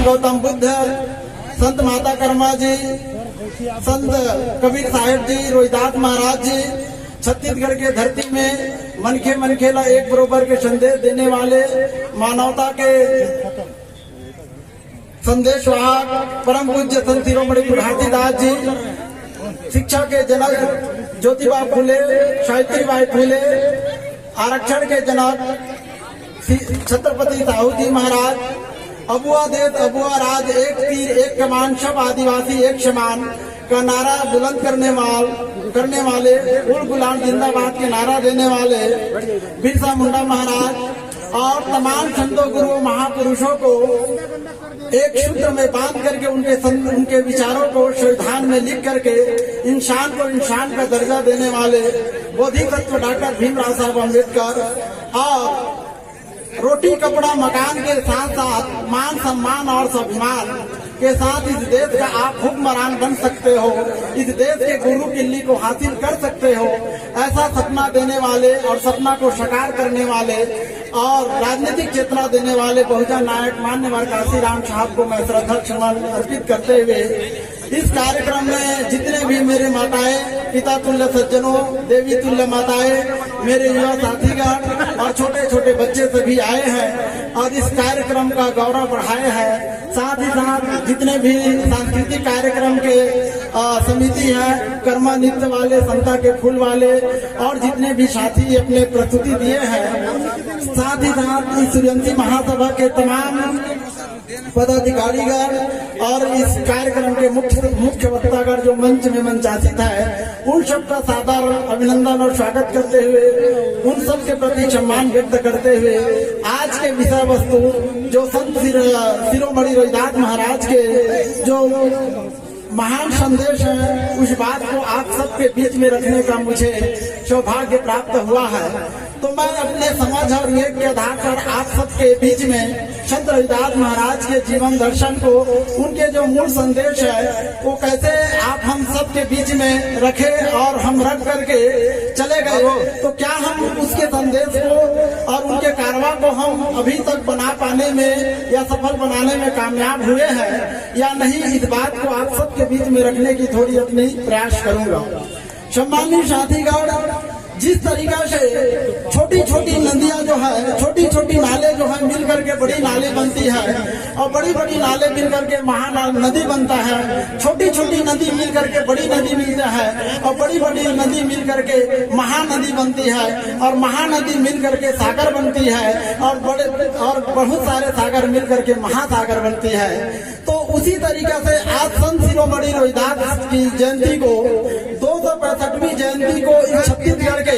गौतम बुद्ध, संत माता कर्मा जी, संत कबीर साहिब जी, रोहिदास महाराज जी, छत्तीसगढ़ के धरती में मनखे मनखेला एक बरोबर के संदेश देने वाले, मानवता के संदेश वाहक परम पूज्य संत शिरोमणि भारतीदास जी, शिक्षा के जनक ज्योतिबा फुले, सावित्रीबाई फुले, आरक्षण के जनक छत्रपति साहू जी महाराज, अबुआ देश अबुआ राज, एक तीर एक कमान, सब आदिवासी एक समान का नारा बुलंद करने वाले, उल गुलाम जिंदाबाद के नारा देने वाले बिरसा मुंडा महाराज और तमाम संतों गुरुओं महापुरुषों को एक सूत्र में बांध करके उनके विचारों को संविधान में लिख करके इंसान को इंसान का दर्जा देने वाले बौद्धिक तत्व डॉक्टर भीमराव साहब अम्बेडकर और रोटी कपड़ा मकान के साथ साथ मान सम्मान और स्वाभिमान के साथ इस देश का आप हुक्मरान बन सकते हो, इस देश के गुरु किल्ली को हासिल कर सकते हो, ऐसा सपना देने वाले और सपना को साकार करने वाले और राजनीतिक चेतना देने वाले बहुजन नायक मान्यवर काशीराम साहब को मैं श्रद्धा सुमन अर्पित करते हुए इस कार्यक्रम में जितने भी मेरे माताएं, पिता तुल्य सज्जनों, देवी तुल्य माताएं, मेरे युवा साथीगण और छोटे छोटे बच्चे सभी आए हैं और इस कार्यक्रम का गौरव बढ़ाए हैं। साथ ही साथ जितने भी सांस्कृतिक कार्यक्रम के समिति है, कर्मा नृत्य वाले, संता के फूल वाले और जितने भी साथी अपने प्रस्तुति दिए हैं, साथ ही साथ इस सूर्यवंशी महासभा के तमाम पदाधिकारीगण और इस कार्यक्रम के मुख्य वक्तागण जो मंच में मंचासित है, उन सबका सादर अभिनंदन और स्वागत करते हुए, उन सब के प्रति सम्मान व्यक्त करते हुए आज के विषय वस्तु जो संत शिरोमणि रोहिदास महाराज के जो महान संदेश है, उस बात को आप सबके बीच में रखने का मुझे सौभाग्य प्राप्त हुआ है। तो मैं अपने समझ और विवेक के आधार पर आप सबके बीच में संत रोहिदास महाराज के जीवन दर्शन को, उनके जो मूल संदेश है वो कैसे आप हम सबके बीच में रखे और हम रख करके चले गए, तो क्या हम उसके संदेश को और उनके कारवा को हम अभी तक बना पाने में या सफल बनाने में कामयाब हुए हैं या नहीं, इस बात को आप सबके बीच में रखने की थोड़ी अपनी प्रयास करूंगा। सम्मानित साथीगण, जिस तरीका से छोटी छोटी नदियां जो है, छोटी छोटी नाले जो है मिल करके बड़ी नाले बनती है और बड़ी बड़ी नाले मिल करके महानदी बनता है, छोटी छोटी नदी मिल करके बड़ी नदी मिलता है और बड़ी बड़ी नदी मिल करके महानदी बनती है और महानदी मिल करके सागर बनती है और बहुत सारे सागर मिल करके महासागर बनती है। तो उसी तरीका से आज संत शिरोमणि रोहिदास की जयंती को, 265वीं जयंती को इस छत्तीसगढ़ के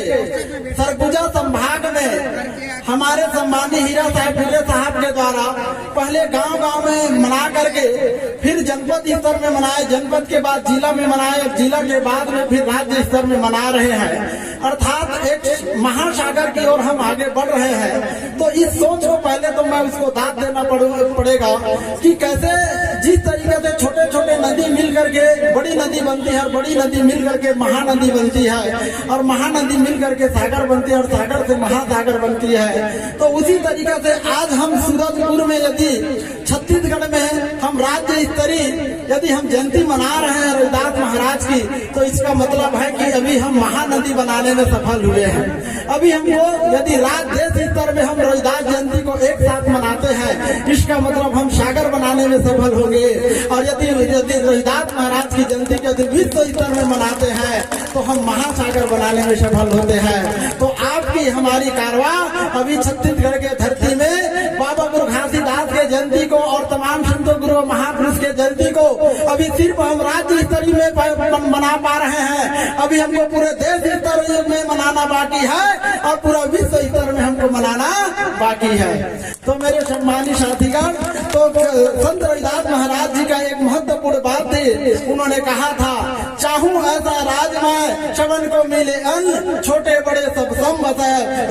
सरगुजा संभाग में हमारे सम्मानी हीरा साहब फुले साहब के द्वारा पहले गांव-गांव में मना करके फिर जनपद स्तर में मनाए, जनपद के बाद जिला में मनाए और जिला के बाद में फिर राज्य स्तर में मना रहे हैं, अर्थात एक महासागर की ओर हम आगे बढ़ रहे हैं। तो इस सोच को पहले तो मैं उसको दाद देना पड़ेगा कि कैसे जिस तरीके से छोटे छोटे नदी मिल करके बड़ी नदी बनती है और बड़ी नदी मिल करके महानदी बनती है और महानदी मिल करके सागर बनती है और सागर से महासागर बनती है, तो उसी तरीके से आज हम सूरजपुर में यदि छत्तीसगढ़ में हम राज्य स्तरीय यदि हम जयंती मना रहे हैं रोहिदास महाराज की, तो इसका मतलब है कि अभी हम महानदी बनाने में सफल हुए हैं। अभी हमको यदि राज्य स्तर में हम रोहिदास जयंती को एक साथ मनाते हैं, इसका मतलब हम सागर बनाने में सफल होंगे और यदि रोहिदास महाराज की जयंती को यदि विश्व स्तर में मनाते हैं तो हम महासागर बनाने में सफल होते हैं। तो आपकी हमारी कारवा अभी छत्तीसगढ़ के धरती में बाबा गुरु घासीदास के जयंती को और तमाम संतों गुरु महापुरुष के जयंती को अभी सिर्फ हम राज्य स्तरीय में मना पा रहे हैं, अभी हमको पूरे देश स्तर में मनाना बाकी है और पूरा विश्व स्तर में हमको मनाना बाकी है। तो मेरे सम्मानित साथीगण, तो संत रोहिदास महाराज जी का एक महत्वपूर्ण बात थी, उन्होंने कहा था, चाहूं ऐसा राज में श्रवण को मिले अन्न, छोटे बड़े सब संबत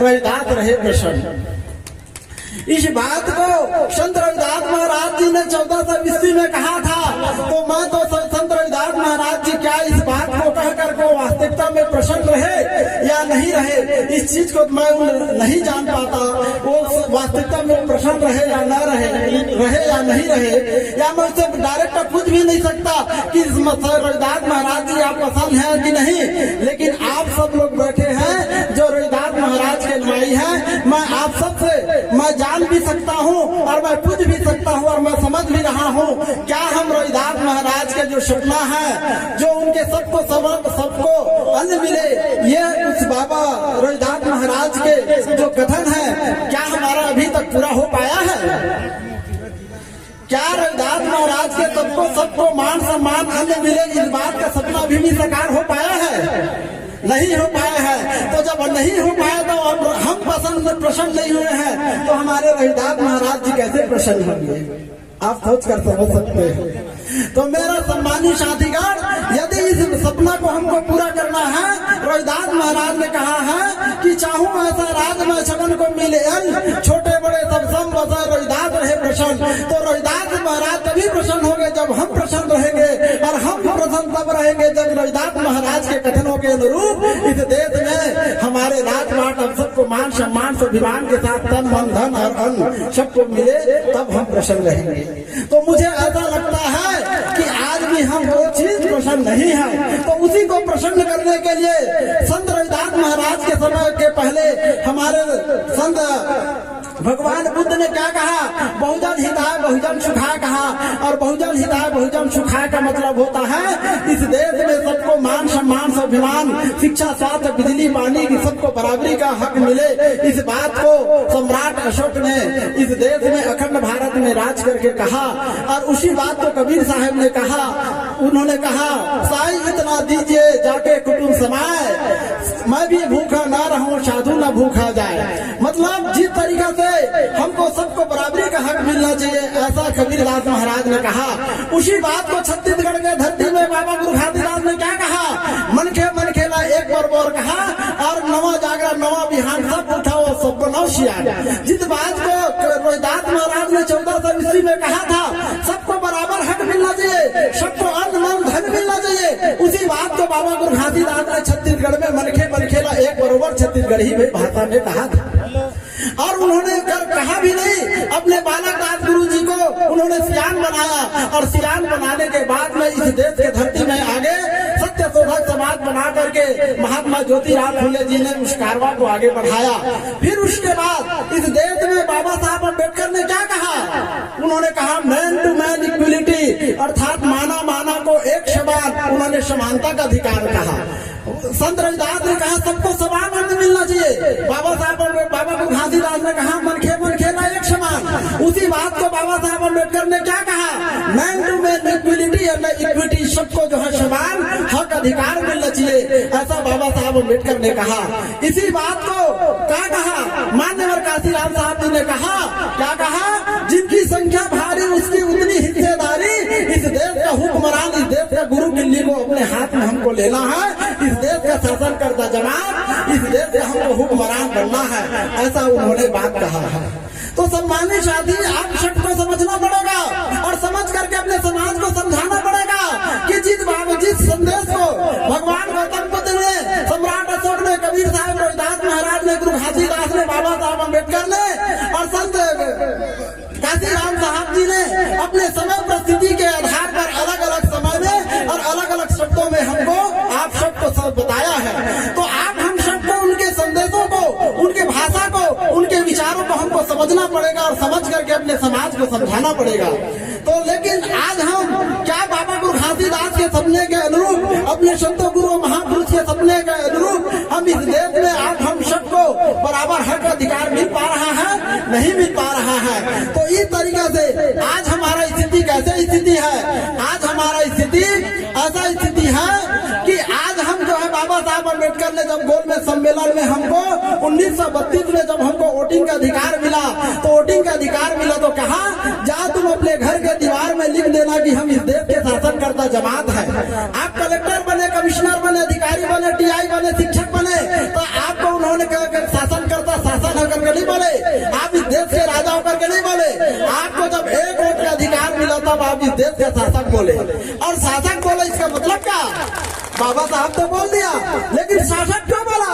रोहिदास रहे प्रसन्न। इस बात को संत रविदास महाराज जी ने 1420 में कहा था, तो मैं तो संत रविदास महाराज जी क्या इस बात को कह कर को वास्तविकता में प्रसन्न रहे या नहीं रहे, इस चीज को मैं नहीं जान पाता। वो वास्तविकता में प्रसन्न रहे या न रहे या नहीं रहे, या मैं उससे डायरेक्ट पूछ भी नहीं सकता कि रविदास महाराज जी आप पसंद हैं कि नहीं। लेकिन आप सब लोग बैठे हैं जो रविदास महाराज के अनुयायी हैं, मैं आप सबसे मैं जान भी सकता हूँ और मैं पूछ भी सकता हूँ और मैं समझ भी रहा हूँ क्या हम रविदास महाराज के जो सपना है, जो उनके सबको अन्न मिले, ये उस बाबा रविदास महाराज के जो कथन है, क्या हमारा अभी तक पूरा हो पाया है? क्या रविदास महाराज के सबको मान सम्मान अन्न मिले, इस बात का सपना भी साकार हो पाया है? नहीं हो पाया है। तो जब नहीं हो पाया तो अब हम प्रसन्न नहीं हुए हैं, तो हमारे रविदास महाराज जी कैसे प्रसन्न होंगे? आप सोच कर समझ सकते हैं। तो मेरा सम्मानित साथीगण, यदि इस सपना को हमको पूरा करना है, रविदास महाराज ने कहा है कि चाहूं ऐसा राज में छगन को मिले, छोटे बड़े सब रविदास रहे प्रसन्न। तो रविदास महाराज तभी प्रसन्न होंगे जब हम प्रसन्न रहेंगे, और हम प्रसन्न तब रहेंगे जब रविदास महाराज के कथनों के अनुरूप इस देश में हमारे राजपाट हम सबको मान सम्मान स्वाभिमान के साथ तन मन धन और अन्न सबको मिले, तब हम प्रसन्न रहेंगे। तो मुझे ऐसा लगता है कि आज भी हम वो चीज प्रसन्न नहीं है, तो उसी को प्रसन्न करने के लिए संत रविदास महाराज के समय के पहले हमारे संत भगवान बुद्ध ने क्या कहा? बहुजन हिताय बहुजन सुखाय कहा। और बहुजन हिताय बहुजन सुखाय का मतलब होता है इस देश में सबको मान सम्मान स्वाभिमान शिक्षा स्वास्थ्य बिजली पानी की सबको बराबरी का हक मिले। इस बात को सम्राट अशोक ने इस देश में अखंड भारत में राज करके कहा, और उसी बात को कबीर साहब ने कहा। उन्होंने कहा, साई इतना दीजिए जाके कुटुंब समाए, मैं भी भूखा ना रहूं साधु ना भूखा जाए। मतलब जिस तरीका से हमको सबको बराबरी का हक मिलना चाहिए, ऐसा कबीरदास महाराज ने कहा। उसी बात को छत्तीसगढ़ के धरती में बाबा गुरु घासीदास ने क्या कहा? मन खेला एक बार कहा, और नवा जागरा नवा बिहान सब उठाओ सब बनाओ शियार। जिस बात को रविदास महाराज ने 1400 ईस्वी में कहा था, सबको बराबर हक मिलना चाहिए, सबको अन्न मन धन मिलना चाहिए, उसी बात को बाबा गुरु घासीदास ने छत्तीसगढ़ में मन खेला एक बरोबर छत्तीसगढ़ी में भाषा में कहा था। और उन्होंने कहा भी नहीं, अपने बालक दास गुरु जी को उन्होंने सियान बनाया, और सियान बनाने के बाद में इस देश के धरती में आगे सत्य शोधक समाज बना करके महात्मा ज्योतिराव फुले जी ने उस कारवा को आगे बढ़ाया। फिर उसके बाद इस देश में बाबा साहब अम्बेडकर ने क्या कहा? उन्होंने कहा मैन टू मैन इक्वलिटी, अर्थात माना को एक समान, उन्होंने समानता का अधिकार कहा। संत रविदास ने कहा सबको समान अन्न मिलना चाहिए। बाबा गुरु घासीदास ने कहा मन खेला एक समान। उसी बात को बाबा साहब अम्बेडकर ने क्या कहा? Man to man equality and equity, सबको जो है समान हक अधिकार मिलना चाहिए, ऐसा बाबा साहब अम्बेडकर ने कहा। इसी बात को क्या कहा? मान्यवर काशीराम साहब जी ने कहा, क्या कहा? जिनकी संख्या भारी उसकी उतनी हिस्सेदारी, इस देश का हुक्मरान, इस देश का गुरु किल्ली को अपने हाथ में हमको लेना है, इस देश का शासन करता जमात, इस देश का हमको हुक्मरान बनना है, ऐसा उन्होंने बात कहा है। तो सम्मानित साथी, आप सबको समझना पड़ेगा और समझ करके अपने समाज को समझाना पड़ेगा कि जिस संदेश को भगवान गौतम बुद्ध ने, सम्राट अशोक ने, कबीर साहब, रविदास महाराज ने, गुरु घासीदास ने, बाबा साहब अम्बेडकर ने और संत काशीराम साहब जी ने अपने समय परिस्थिति के आधार पर अलग अलग समय में और अलग अलग शब्दों में हमको आप सबको सब बताया है। तो आप हम सबको उनके संदेशों को, उनके भाषा को, उनके विचारों को हमको समझना पड़ेगा और समझ करके अपने समाज को समझाना पड़ेगा। तो लेकिन आज हम क्या बाबा गुरु घासीदास के सपने के अनुरूप, अपने संतों गुरु महापुरुष के सपने के अनुरूप हम इस देश में आप हम सबको बराबर हक अधिकार मिल पा रहा है? नहीं मिल पा रहा है। तो इस तरीके से आज हमारा स्थिति कैसे स्थिति है? आज हमारा स्थिति ऐसा स्थिति है कि आज हम जो है बाबा साहब अम्बेडकर ने जब गोल में सम्मेलन में हमको 1932 में जब हमको वोटिंग का अधिकार मिला, तो वोटिंग का अधिकार मिला तो कहा जा तुम अपने घर के दीवार में लिख देना कि हम इस देश के शासन करता जमात है। आप कलेक्टर बने, कमिश्नर बने, अधिकारी बने, टीआई बने, शिक्षक बने, तो आपको उन्होंने शासन करता शासन होकर के नहीं बोले, आप इस देश के राजा होकर के नहीं बोले। आपको जब एक वोट का अधिकार मिला तब आप इस देश के शासक बोले। और शासक बोले इसका मतलब क्या? बाबा साहब तो बोल दिया, लेकिन शासक क्यों बोला?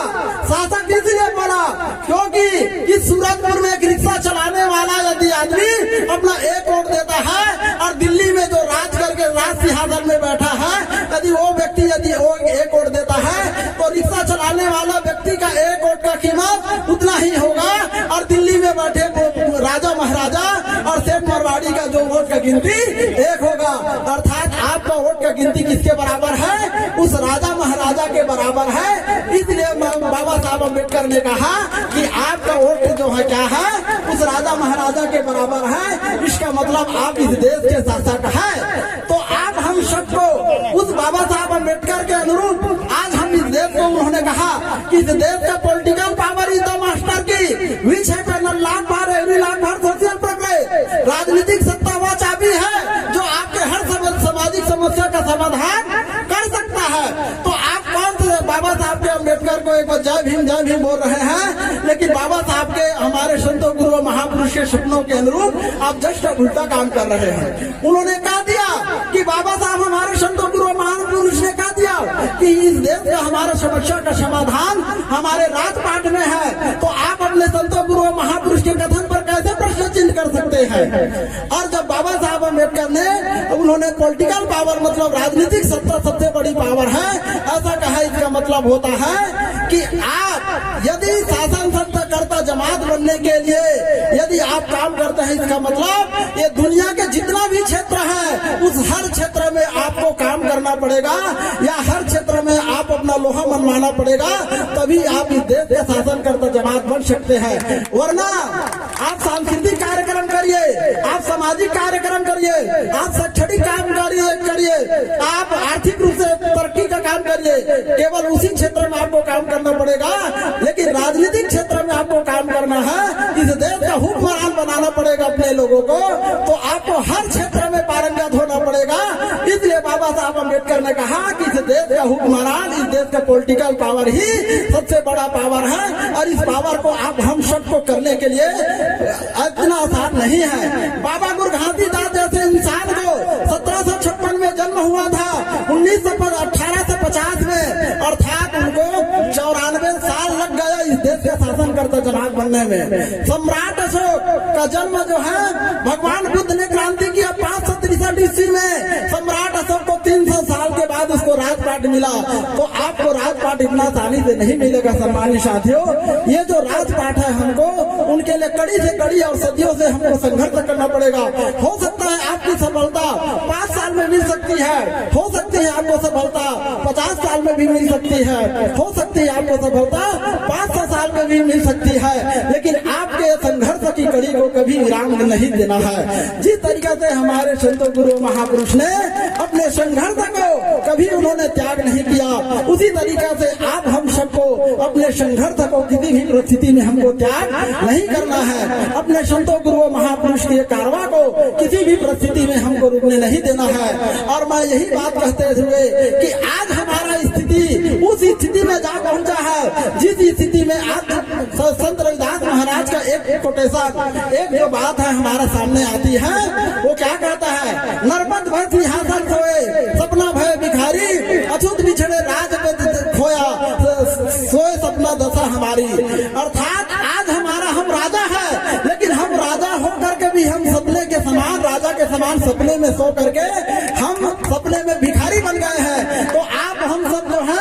शासक इसलिए बोला क्योंकि इस सूरजपुर में एक रिक्शा चलाने वाला यदि आदमी अपना एक वोट देता है और दिल्ली में जो राज करके राज सिंहासन में बैठा है यदि वो व्यक्ति यदि वो एक वोट देता है तो रिक्शा चलाने वाला व्यक्ति का एक वोट का कीमत उतना ही होगा और दिल्ली में बैठे राजा महाराजा और सेठ मारवाड़ी का जो वोट का गिनती एक होगा। अर्थात आपका वोट का गिनती किसके बराबर है? उस राजा महाराजा के बराबर है। इसलिए बाबा साहब अम्बेडकर ने कहा कि आपका वोट जो है क्या है, उस राजा महाराजा के बराबर है। इसका मतलब आप इस देश के शासक है। तो आप हम सबको उस बाबा साहब अम्बेडकर के अनुरूप आज हम इस देश को उन्होंने कहा कि इस देश का political power is the master की विच है लाख बार एवरी लाख बार सोशल प्रोग्रेस। राजनीतिक सत्ता वह चाबी है जो आपके हर सामाजिक समस्या का समाधान कर सकता है। तो आप कौन से बाबा साहब के अम्बेडकर को एक बार जय भीम बोल रहे हैं, लेकिन बाबा साहब के हमारे संतों गुरु महापुरुष के सपनों के अनुरूप आप जस्ट उल्टा काम कर रहे हैं। उन्होंने कहा दिया कि बाबा साहब हमारे संतों गुरु महापुरुष ने कहा दिया कि इस देश का हमारे समस्या का समाधान हमारे राजपाट में है। तो आप अपने संतों गुरु महापुरुष के कथन पर कैसे प्रश्न चिन्ह कर सकते हैं? और जब बाबा साहब अम्बेडकर ने उन्होंने पॉलिटिकल पावर मतलब राजनीतिक सत्ता सबसे बड़ी पावर है ऐसा कहा, इसका मतलब होता है कि आप यदि शासन संस्थाकर्ता जमात बनने के लिए यदि आप काम करते हैं, इसका मतलब ये दुनिया के जितना भी क्षेत्र है उस हर क्षेत्र में आपको काम करना पड़ेगा या हर क्षेत्र में आप अपना लोहा मनवाना पड़ेगा, तभी आप इस देश के शासनकर्ता जमात बन सकते हैं। वरना आप सांस्कृतिक कार्यक्रम करिए, आप सामाजिक कार्यक्रम करिए, आप शैक्षणिक काम करिए, आप आर्थिक रूप से तरक्की का काम करिए, केवल उसी क्षेत्र में आपको काम करना पड़ेगा। लेकिन राजनीतिक क्षेत्र में आपको काम करना है, इस देश का हुक्मरान बनाना पड़ेगा अपने लोगों को, तो आपको हर क्षेत्र में पारंगत होना पड़ेगा। इसलिए बाबा साहब अम्बेडकर ने कहा कि इस देश का हुक्मरान, इस देश का पॉलिटिकल पावर ही सबसे बड़ा पावर है और इस पावर को आप हम सबको करने के लिए इतना आसान नहीं है। बाबा गुरु घासीदास जैसे इंसान को 1756 में जन्म हुआ था, 1850 में, अर्थात उनको 94 साल लग गया इस देश के शासनकर्ता जमात बनने में। सम्राट अशोक का जन्म जो है भगवान बुद्ध ने क्रांति किया 563 ईस्वी में। सम्राट अशोक को 300 साल के बाद उसको राजपाट मिला। तो आपको राजपाट इतना आसानी से नहीं मिलेगा सम्मानित साथियों। ये जो राजपाट है हमको उनके लिए कड़ी से कड़ी और सदियों से हमको संघर्ष करना पड़ेगा। हो सकता है आपकी सफलता 5 साल में मिल सकती है, हो सकती है आपको सफलता 50 साल में भी मिल सकती है, हो सकती है आपको सफलता 500 साल में भी मिल सकती है, लेकिन आपके संघर्ष की कड़ी को कभी विराम नहीं देना है। जिस तरीके से हमारे संतों गुरु महापुरुष ने अपने संघर्ष को कभी उन्होंने त्याग नहीं किया, उसी तरीके से आप हम सबको अपने संघर्ष को किसी भी परिस्थिति में हमको त्याग नहीं करना है। अपने संतों गुरु महापुरुष के कारवा को किसी भी परिस्थिति में हमको रुकने नहीं देना है। और मैं यही बात कहते हुए कि आज हमारा स्थिति उस स्थिति में जा पहुंचा है जिस स्थिति में आज संत रविदास महाराज का एक कोटेशन, एक जो बात है हमारे सामने आती है, वो क्या कहता है? नरपत भय सिंहासन सोए, सपना भय भिखारी, अछूत बिछड़े राज में खोया, सोए सपना दशा हमारी। अर्थात आज हमारा हम राजा है, लेकिन हम राजा होकर के भी हम सपने के समान, राजा के समान सपने में सो करके हम सपने में भिखारी बन गए हैं। तो आप हम सब जो है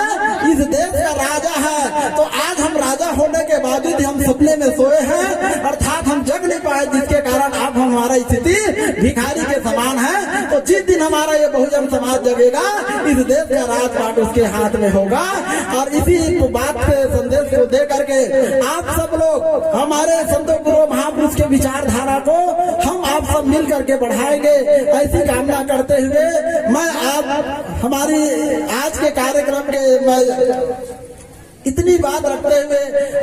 इस देश का राजा है, तो आज हम राजा होने के बावजूद हम सपने में सोए हैं, अर्थात हम जग नहीं पाए, जिसके कारण आप हमारा स्थिति भिखारी के समान है। तो जिस दिन हमारा ये बहुजन समाज जगेगा, इस देश का राजपाट उसके हाथ में होगा। और इसी बात के संदेश को दे करके आप सब लोग हमारे संतों गुरु महापुरुष के विचारधारा को हम आप सब मिल करके बढ़ाएंगे, ऐसी कामना करते हुए मैं आप हमारी आज के कार्यक्रम के इतनी बात रखते हुए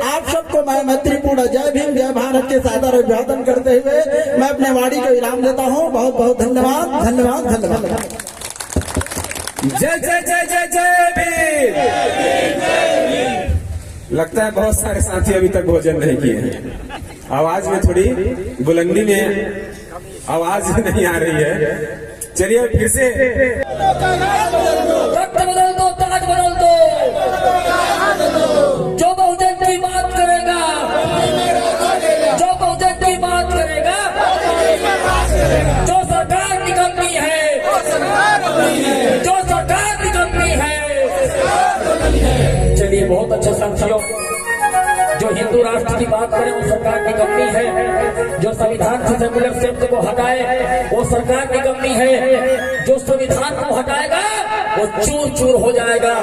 आप सबको मैं मैत्रीपूर्ण जय भीम जय भारत के सादर अभिवादन करते हुए मैं अपने वाणी को इनाम देता हूँ। बहुत बहुत धन्यवाद, धन्यवाद, धन्यवाद। जय जय जय जय जय भीम। लगता है बहुत सारे साथी अभी तक भोजन नहीं किए हैं। आवाज में थोड़ी बुलंदी में आवाज नहीं आ रही है। चलिए फिर से बहुत अच्छा साथियों, जो हिंदू राष्ट्र की बात करें वो सरकार की कमी है, जो संविधान से सेकुलर शब्द को हटाए वो सरकार की कमी है, जो संविधान को हटाएगा वो चूर चूर हो जाएगा।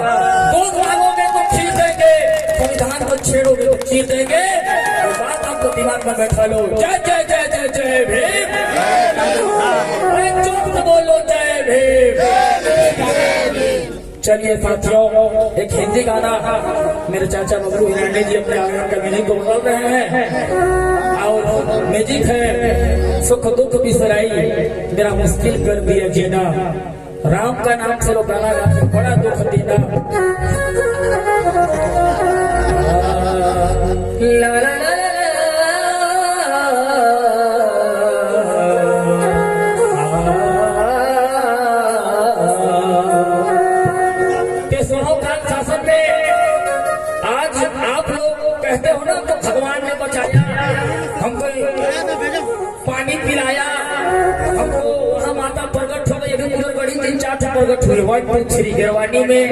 दूध मांगोगे तो खींच देंगे, संविधान को छेड़ोगे तो चीर देंगे। तो बात आपको दिमाग में बैठा लो। जय जय जय जय जय भीम, चुप बोलो जय भीम। चलिए साथियों, एक हिंदी गाना मेरे चाचा बबलू हिरांडे जी अपने आंगन का म्यूजिक को बदल रहे हैं और म्यूजिक है सुख दुख बिसराई मेरा मुश्किल कर दिया जीना। राम का नाम से लोग गाना गाते बड़ा दुख देना। ला ला ला कहते हो ना तो भगवान ने बचाया हमको, पानी पिलाया हमको, वहाँ माता प्रकट हो गई। उधरगढ़ी 3-4 प्रकट हुए 1-2-3 गिरवानी में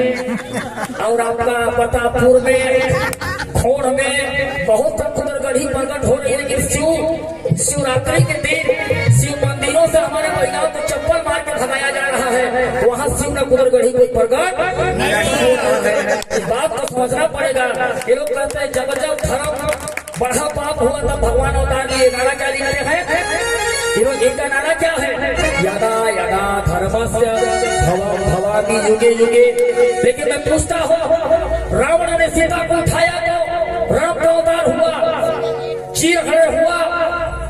और आपका प्रतापपुर में, खोड़ में बहुत उधरगढ़ी प्रकट हो रही है। लेकिन शिवरात्रि के दिन शिव मंदिरों से हमारे महिलाओं को चप्पल मार के भगाया जा रहा है, वहाँ शिव न उधरगढ़ी कोई प्रकट नहीं हो रहा है। इस बात को समझना पड़ेगा। ये लोग कहते हैं जब जब धर्म बढ़ा पाप हुआ तब भगवान अवतार लिए। नारा क्या लिखते हैं? इनका नारा क्या है? यदा यदा धर्मस्य भवामि युगे युगे। लेकिन मैं पूछता हूँ, रावण ने सीता को उठाया तो राम का अवतार हुआ, चीरहरण हुआ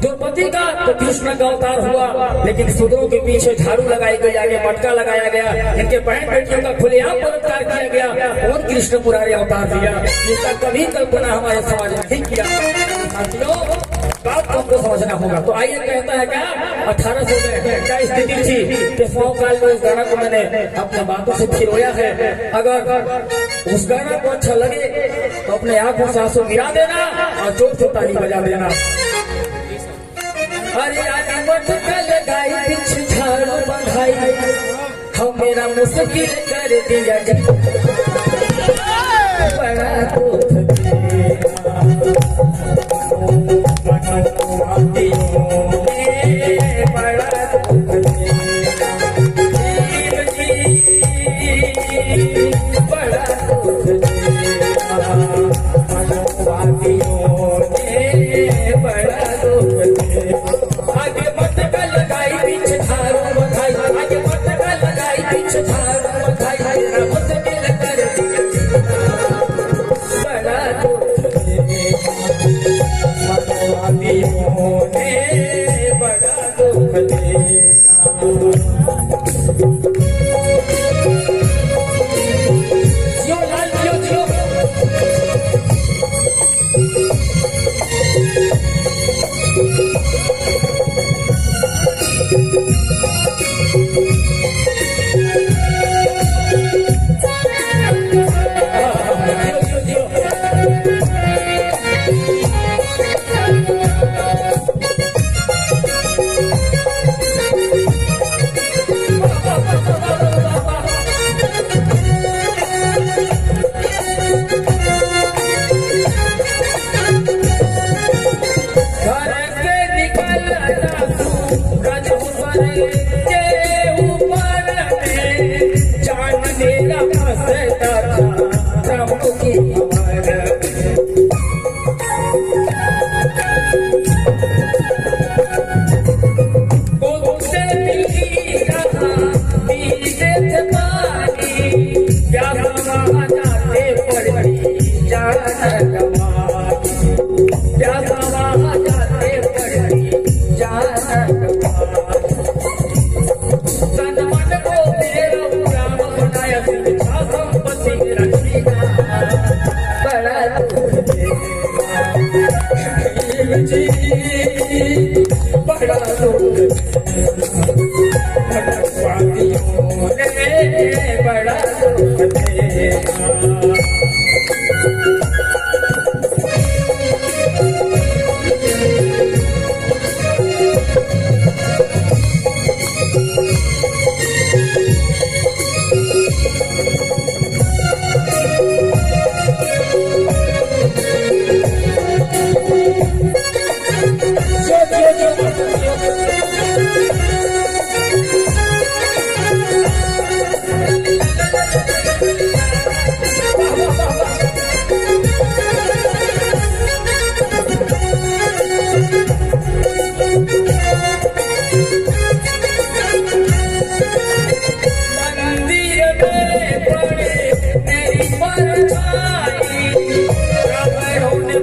द्रौपदी का तो कृष्ण का अवतार हुआ। लेकिन शूद्रों के पीछे झाड़ू लगाई गई, आगे मटका लगाया गया, इनके बहन बेटियों का खुलेआम बलात्कार किया गया और कृष्ण मुरारी अवतार दिया। इसका कभी कल्पना हमारे समाज ने नहीं किया। साथियों, बात को हमको समझना होगा। तो आइए, कहता है क्या 1800 में क्या स्थिति थी, 100 काल में इस गाना को मैंने अपने बातों से खिरोया है। अगर उस गाना को अच्छा लगे तो अपने आंखों से आंसू गिरा देना और जोर से ताली बजा देना। अरे लगाई पीछे झाड़ू बंधाई हम मेरा मुश्किल कर दिया बड़ा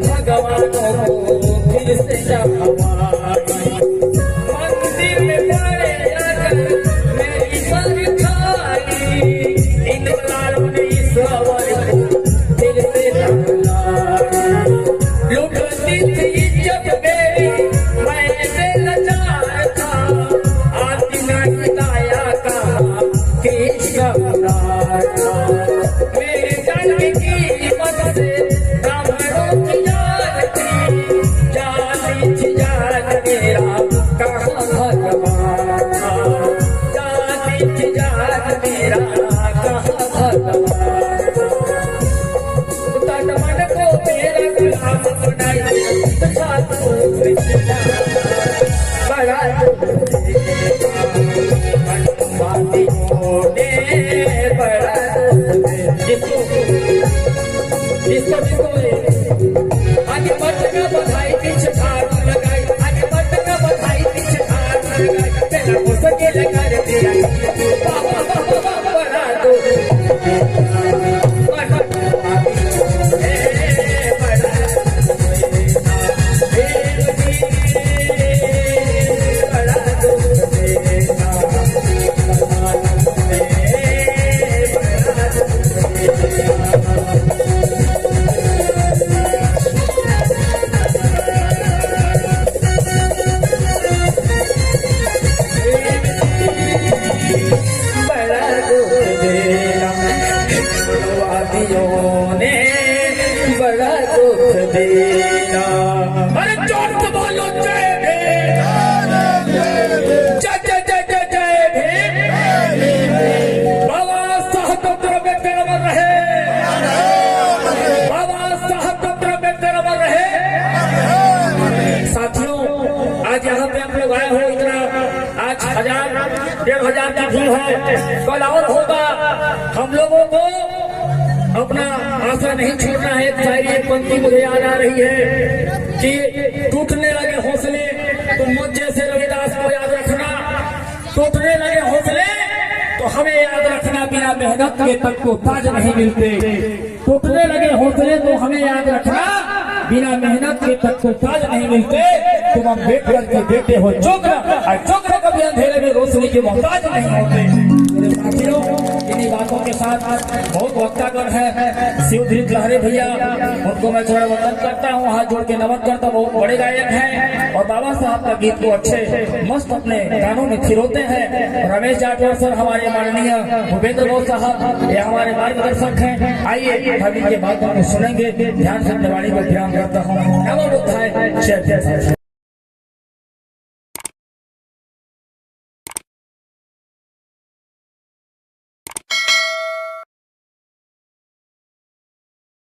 भगवानों को फिर से जमाई मंदिर में पड़े जाकर मेरी परछाई इन लालों ने ईश्वर को फिर से जमाई लुटती थी इज्जत मेरी मैं बेलजार था आती नहीं दाया का कृष्ण मुरार था मेरे जान की कीमत से ब्राह्मणों की जान थी जाती थी जान मेरा कहाँ भगवान था जाती थी जान मेरा कहाँ भगवान तन मन को मेरा गुलाम बनाई साथ कृष्ण बड़ा वादियों ने बड़ा जिसको आगे मत का बधाई पीछे हाथ लगाई आगे मत का बधाई पीछे हाथ लगाई तेरा हो सके लगा रे तेरा बड़ा दो बड़ा दुख देना अरे जोर से बोलो जय भीम जय जय जय जय जय भीम बाबा साहब डॉक्टर अम्बेडकर अमर रहे बाबा साहब डॉक्टर अम्बेडकर अमर रहे साथियों आज यहाँ पे आप लोग आए हो इतना आज 1000-1500 की भीड़ है कल और होगा हम लोगों को अपना आशा नहीं छोड़ना है शायरी एक पंक्ति मुझे याद आ रही है कि टूटने लगे हौसले तो मुझ जैसे रविदास को याद रखना टूटने लगे हौसले तो हमें याद रखना बिना मेहनत के तक को ताज नहीं मिलते टूटने लगे हौसले तो हमें याद रखना बिना मेहनत के तक को ताज नहीं मिलते तुम अम्बेडकर के बेटे हो चोकरा और चोकरा कभी अंधेरे में रोशनी के मोहताज नहीं होते मेरे साथियों इन्हीं बातों के साथ बहुत वक्तागण है शिवधृत लहरे भैया उनको मैं थोड़ा वंदन करता हूँ हाथ जोड़ के नमन करता हूँ बहुत बड़े गायक हैं और बाबा साहब का गीत को अच्छे मस्त अपने गानों में खिरोते हैं रमेश जाटवार सर हमारे माननीय भूपेंद्र गौर साहब ये हमारे मार्गदर्शक हैं आइए हम इनके बातों को सुनेंगे ध्यान से वाणी को ध्यान करता हूँ नमो बुद्धाय जय जय।